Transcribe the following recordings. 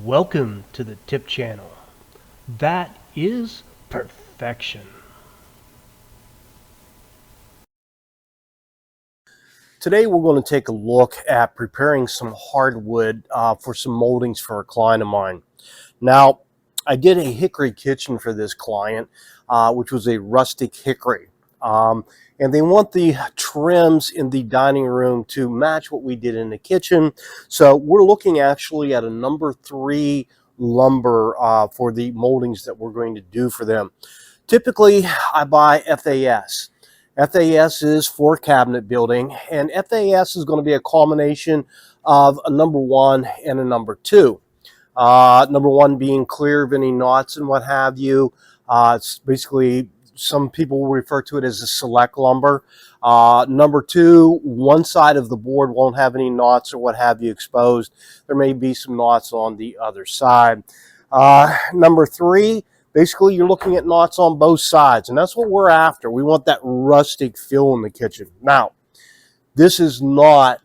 Welcome to the tip channel. That is perfection. Today we're going to take a look at preparing some hardwood for some moldings for a client of mine. Now, I did a hickory kitchen for this client, which was a rustic hickory. And they want the trims in the dining room to match what we did in the kitchen. So we're looking actually at a number 3 lumber for the moldings that we're going to do for them. Typically, I buy FAS. FAS is for cabinet building, and FAS is going to be a combination of a number 1 and a number 2. Number 1 being clear of any knots and what have you. It's basically, some people will refer to it as a select lumber. Number 2, one side of the board won't have any knots or what have you exposed. There may be some knots on the other side. Number 3, basically you're looking at knots on both sides, and that's what we're after. We want that rustic feel in the kitchen. Now, this is not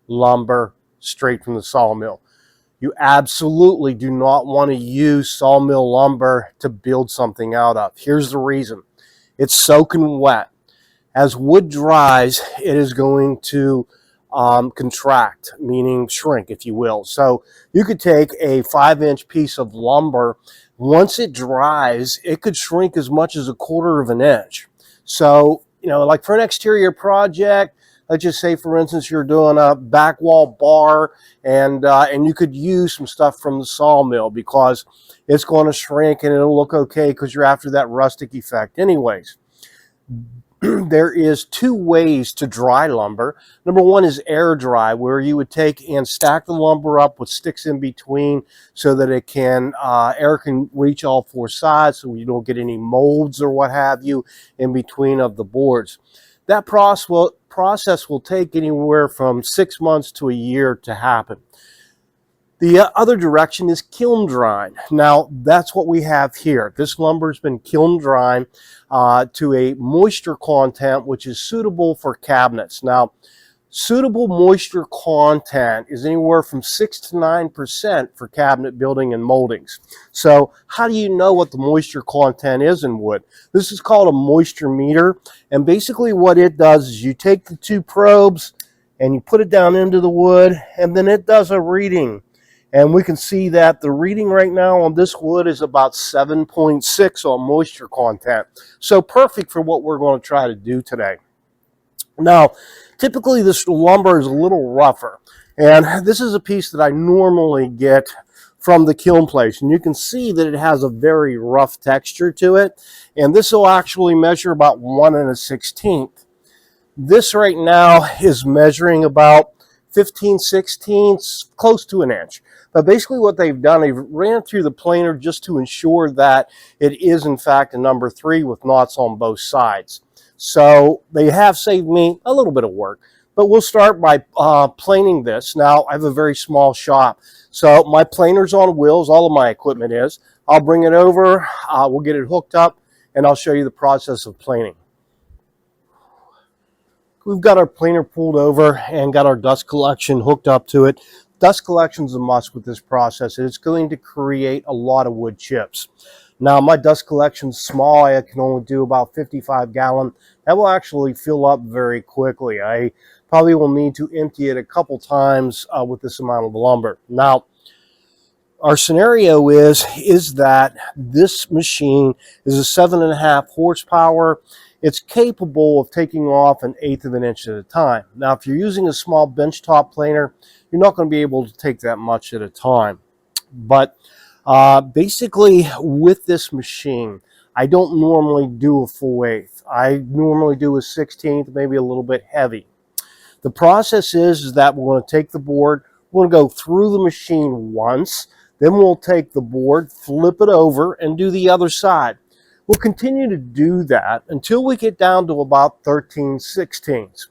lumber straight from the sawmill. You absolutely do not want to use sawmill lumber to build something out of. Here's the reason. It's soaking wet. As wood dries, it is going to contract, meaning shrink, if you will. So you could take a 5-inch piece of lumber. Once it dries, it could shrink as much as 1/4 of an inch. So, like for an exterior project, let's just say, for instance, you're doing a back wall bar, and you could use some stuff from the sawmill because it's going to shrink and it'll look okay because you're after that rustic effect anyways. There is 2 ways to dry lumber. Number 1 is air dry, where you would take and stack the lumber up with sticks in between so that it can air can reach all 4 sides, so you don't get any molds or what have you in between of the boards. That process will take anywhere from 6 months to a year to happen. The other direction is kiln drying. Now, that's what we have here. This lumber has been kiln drying to a moisture content which is suitable for cabinets. Now, suitable moisture content is anywhere from 6 to 9% for cabinet building and moldings. So how do you know what the moisture content is in wood? This is called a moisture meter, and basically what it does is you take the 2 probes and you put it down into the wood, and then it does a reading. And we can see that the reading right now on this wood is about 7.6 on moisture content. So perfect for what we're going to try to do today. Now, typically this lumber is a little rougher, and this is a piece that I normally get from the kiln place, and you can see that it has a very rough texture to it, and this will actually measure about 1 1/16. This right now is measuring about 15/16, close to an inch. But basically what they've done, they've ran through the planer just to ensure that it is in fact a number 3 with knots on both sides. So they have saved me a little bit of work, but we'll start by planing this. Now, I have a very small shop, so my planer's on wheels, all of my equipment is. I'll bring it over, we'll get it hooked up, and I'll show you the process of planing. We've got our planer pulled over and got our dust collection hooked up to it. Dust collection is a must with this process. It's going to create a lot of wood chips. Now, my dust collection is small. I can only do about 55 gallon. That will actually fill up very quickly. I probably will need to empty it a couple times with this amount of lumber. Now, our scenario is that this machine is a 7.5 horsepower. It's capable of taking off 1/8 of an inch at a time. Now, if you're using a small benchtop planer, you're not going to be able to take that much at a time. But basically, with this machine, I don't normally do a full 1/8. I normally do a 1/16, maybe a little bit heavy. The process is that we're going to take the board, we're going to go through the machine once, then we'll take the board, flip it over, and do the other side. We'll continue to do that until we get down to about 13/16.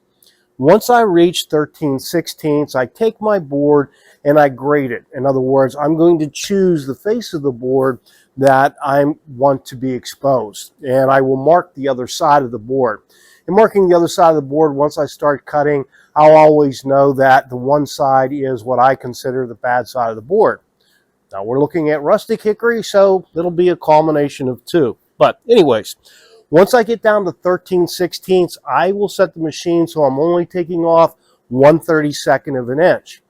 Once I reach 13/16, I take my board and I grade it. In other words, I'm going to choose the face of the board that I want to be exposed, and I will mark the other side of the board. In marking the other side of the board, once I start cutting, I'll always know that the one side is what I consider the bad side of the board. Now we're looking at rustic hickory, so it'll be a combination of two. But anyways, once I get down to 13/16, I will set the machine so I'm only taking off 1/32 of an inch.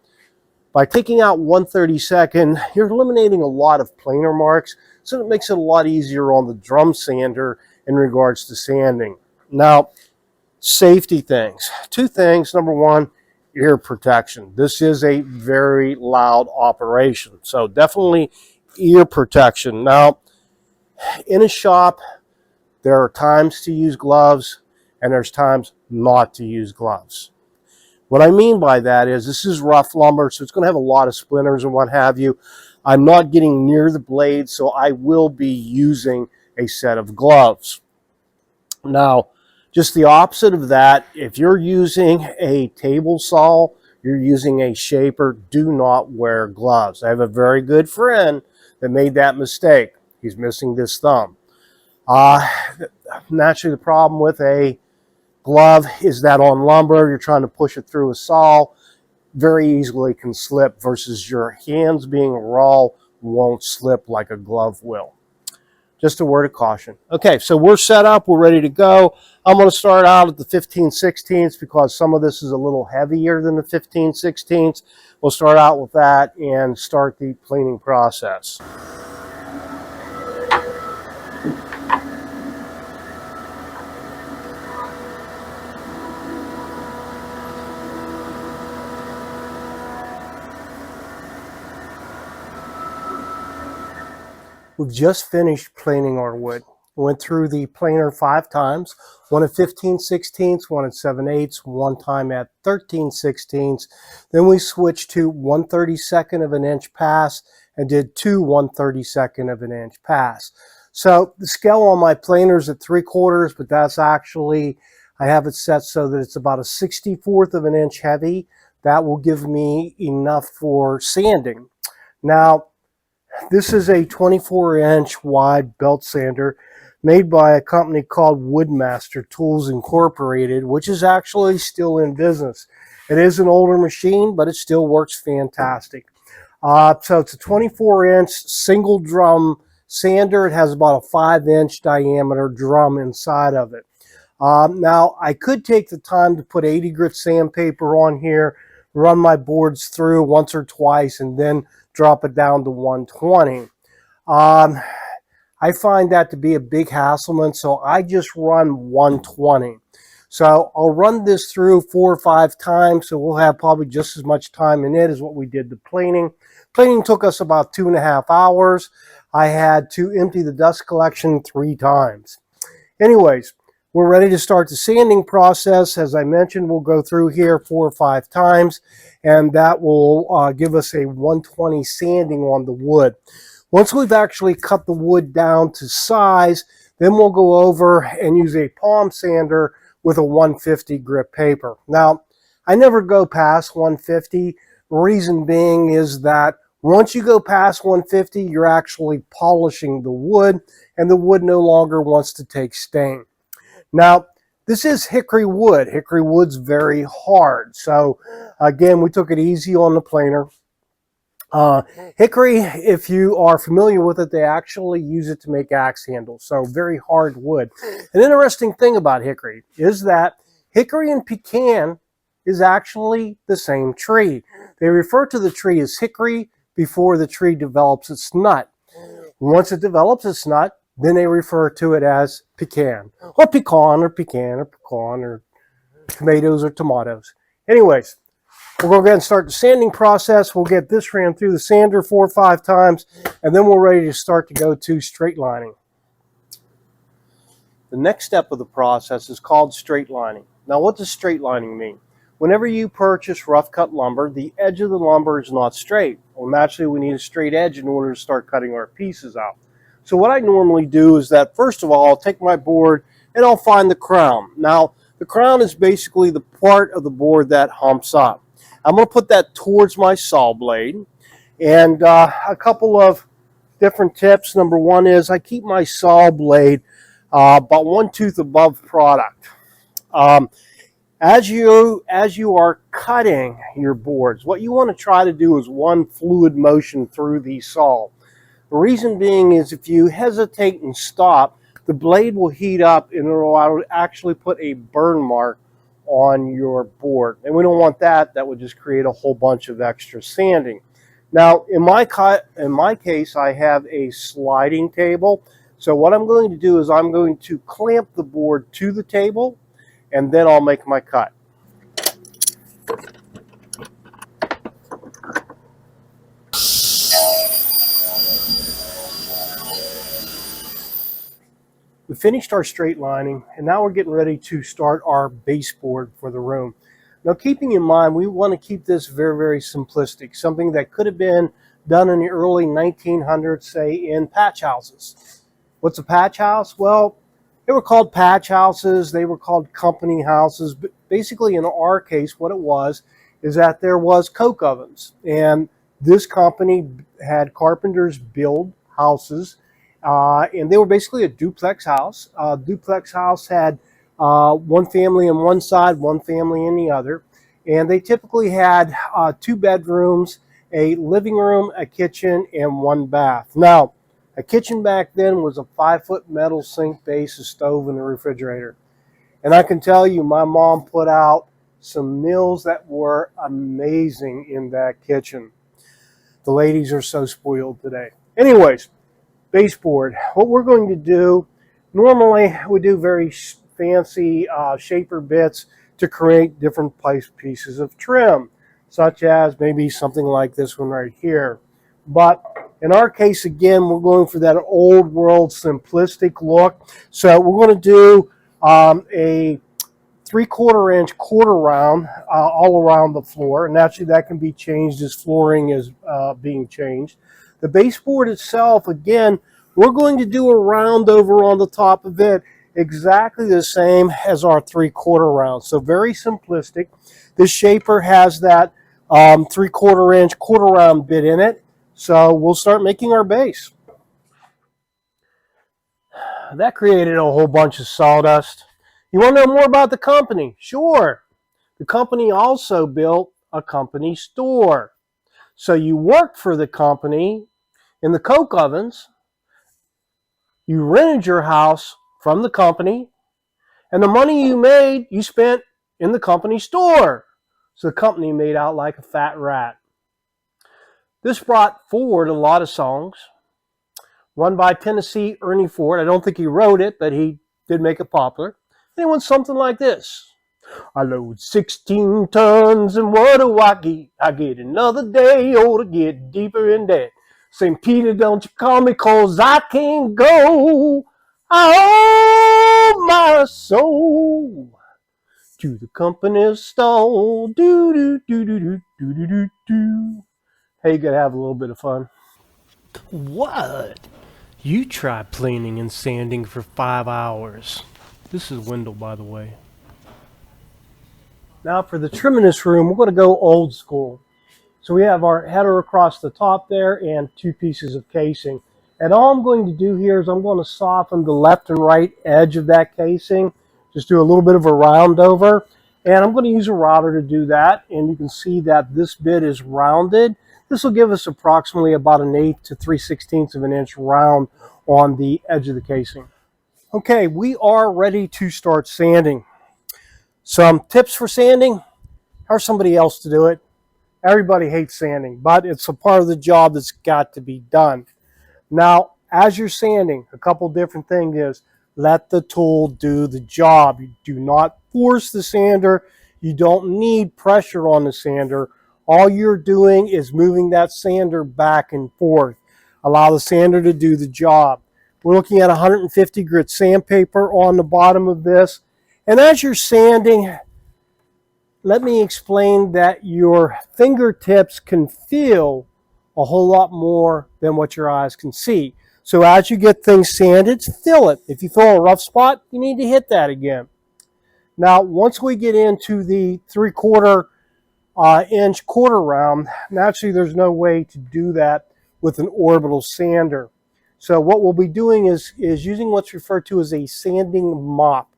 By taking out 1/32, you're eliminating a lot of planer marks, so it makes it a lot easier on the drum sander in regards to sanding. Now, safety things. Two things. Number one, ear protection. This is a very loud operation, so definitely ear protection. Now, in a shop, there are times to use gloves and there's times not to use gloves. What I mean by that is this is rough lumber, so it's going to have a lot of splinters and what have you. I'm not getting near the blade, so I will be using a set of gloves. Now, just the opposite of that, if you're using a table saw, you're using a shaper, do not wear gloves. I have a very good friend that made that mistake. He's missing this thumb. Naturally, the problem with a glove is that on lumber, you're trying to push it through a saw, very easily can slip, versus your hands being raw won't slip like a glove will. Just a word of caution. Okay, so we're set up, we're ready to go. I'm going to start out at the 15/16 because some of this is a little heavier than the 15/16. We'll start out with that and start the planing process. We've just finished planing our wood. We went through the planer 5 times, one at 15/16, one at 7/8, one time at 13/16. Then we switched to 1/32 of an inch pass and did 2 1/32 of an inch pass. So the scale on my planer is at 3/4, but that's actually, I have it set so that it's about a 1/64 of an inch heavy. That will give me enough for sanding. Now, this is a 24-inch wide belt sander made by a company called Woodmaster Tools Incorporated, which is actually still in business. It is an older machine, but it still works fantastic. So it's a 24-inch single drum sander. It has about a 5-inch diameter drum inside of it. Now, I could take the time to put 80 grit sandpaper on here, run my boards through once or twice, and then drop it down to 120. I find that to be a big hasslement, so I just run 120. So I'll run this through 4 or 5 times, so we'll have probably just as much time in it as what we did the planing. Planing took us about 2.5 hours. I had to empty the dust collection 3 times. Anyways, we're ready to start the sanding process. As I mentioned, we'll go through here 4 or 5 times, and that will give us a 120 sanding on the wood. Once we've actually cut the wood down to size, then we'll go over and use a palm sander with a 150 grit paper. Now, I never go past 150. Reason being is that once you go past 150, you're actually polishing the wood, and the wood no longer wants to take stain. Now, this is hickory wood. Hickory wood's very hard. So, again, we took it easy on the planer. Hickory, if you are familiar with it, they actually use it to make axe handles. So, very hard wood. An interesting thing about hickory is that hickory and pecan is actually the same tree. They refer to the tree as hickory before the tree develops its nut. Once it develops its nut, then they refer to it as pecan, or pecan, or pecan, or pecan, or tomatoes, or tomatoes. Anyways, we'll go ahead and start the sanding process. We'll get this ran through the sander 4 or 5 times, and then we're ready to start to go to straight lining. The next step of the process is called straight lining. Now, what does straight lining mean? Whenever you purchase rough cut lumber, the edge of the lumber is not straight. Well, naturally, we need a straight edge in order to start cutting our pieces out. So what I normally do is that, first of all, I'll take my board and I'll find the crown. Now, the crown is basically the part of the board that humps up. I'm going to put that towards my saw blade. And a couple of different tips. Number one is I keep my saw blade about 1 tooth above product. As you are cutting your boards, what you want to try to do is one fluid motion through the saw. The reason being is if you hesitate and stop, the blade will heat up and it will actually put a burn mark on your board. And we don't want that. That would just create a whole bunch of extra sanding. Now, in my case, I have a sliding table. So what I'm going to do is I'm going to clamp the board to the table and then I'll make my cut. We finished our straight lining, and now we're getting ready to start our baseboard for the room. Now, keeping in mind, we want to keep this very, very simplistic, something that could have been done in the early 1900s, say, in patch houses. What's a patch house? Well, they were called patch houses, they were called company houses, but basically in our case, what it was is that there was coke ovens, and this company had carpenters build houses, and they were basically a duplex house. Duplex house had one family on one side, one family in the other, and they typically had 2 bedrooms, a living room, a kitchen, and 1 bath. Now, a kitchen back then was a 5-foot metal sink base, a stove, and a refrigerator. And I can tell you, my mom put out some meals that were amazing in that kitchen. The ladies are so spoiled today. Anyways, baseboard. What we're going to do, normally we do very fancy shaper bits to create different pieces of trim, such as maybe something like this one right here. But in our case, again, we're going for that old world simplistic look. So we're going to do a 3/4 inch quarter round all around the floor, and actually that can be changed as flooring is being changed. The baseboard itself, again, we're going to do a round over on the top of it, exactly the same as our 3/4 round. So very simplistic. This shaper has that 3/4 inch quarter round bit in it. So we'll start making our base. That created a whole bunch of sawdust. You want to know more about the company? Sure. The company also built a company store. So you worked for the company in the coke ovens, you rented your house from the company, and the money you made, you spent in the company store. So the company made out like a fat rat. This brought forward a lot of songs, run by Tennessee Ernie Ford. I don't think he wrote it, but he did make it popular. And it went something like this. I load 16 tons, and what do I get? I get another day, oh, to get deeper in debt. St. Peter, don't you call me, 'cause I can't go. I owe my soul to the company's stall. Do, do, do, do, do, do, do, do, do. Hey, you gotta have a little bit of fun. What? You tried planing and sanding for 5 hours. This is Wendell, by the way. Now for the trim in this room, we're going to go old school. So we have our header across the top there and 2 pieces of casing. And all I'm going to do here is I'm going to soften the left and right edge of that casing. Just do a little bit of a round over. And I'm going to use a router to do that. And you can see that this bit is rounded. This will give us approximately about 1/8 to 3/16 of an inch round on the edge of the casing. Okay, we are ready to start sanding. Some tips for sanding: hire somebody else to do it. Everybody hates sanding, but it's a part of the job that's got to be done. Now, as you're sanding, a couple different things is let the tool do the job. You do not force the sander. You don't need pressure on the sander. All you're doing is moving that sander back and forth. Allow the sander to do the job. We're looking at 150 grit sandpaper on the bottom of this. And as you're sanding, let me explain that your fingertips can feel a whole lot more than what your eyes can see. So as you get things sanded, feel it. If you feel a rough spot, you need to hit that again. Now, once we get into the 3/4 inch quarter round, naturally there's no way to do that with an orbital sander. So what we'll be doing is using what's referred to as a sanding mop.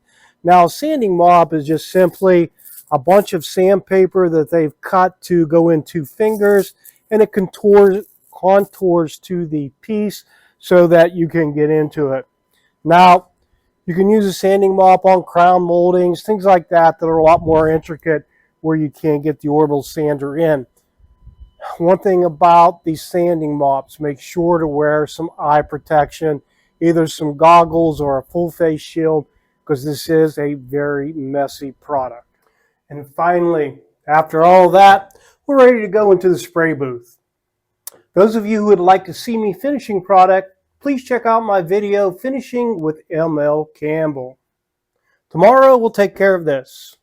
Now, a sanding mop is just simply a bunch of sandpaper that they've cut to go into fingers, and it contours to the piece so that you can get into it. Now, you can use a sanding mop on crown moldings, things like that that are a lot more intricate where you can't get the orbital sander in. One thing about these sanding mops, make sure to wear some eye protection, either some goggles or a full face shield, because this is a very messy product. And finally, after all that, we're ready to go into the spray booth. Those of you who would like to see me finishing product, please check out my video, Finishing with M.L. Campbell. Tomorrow we'll take care of this.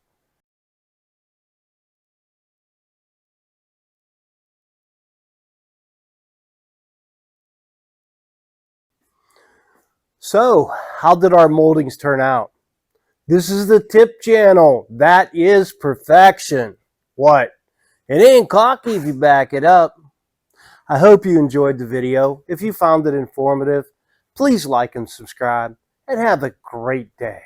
So, how did our moldings turn out? This is the tip channel. That is perfection. What? It ain't cocky if you back it up. I hope you enjoyed the video. If you found it informative, please like and subscribe, and have a great day.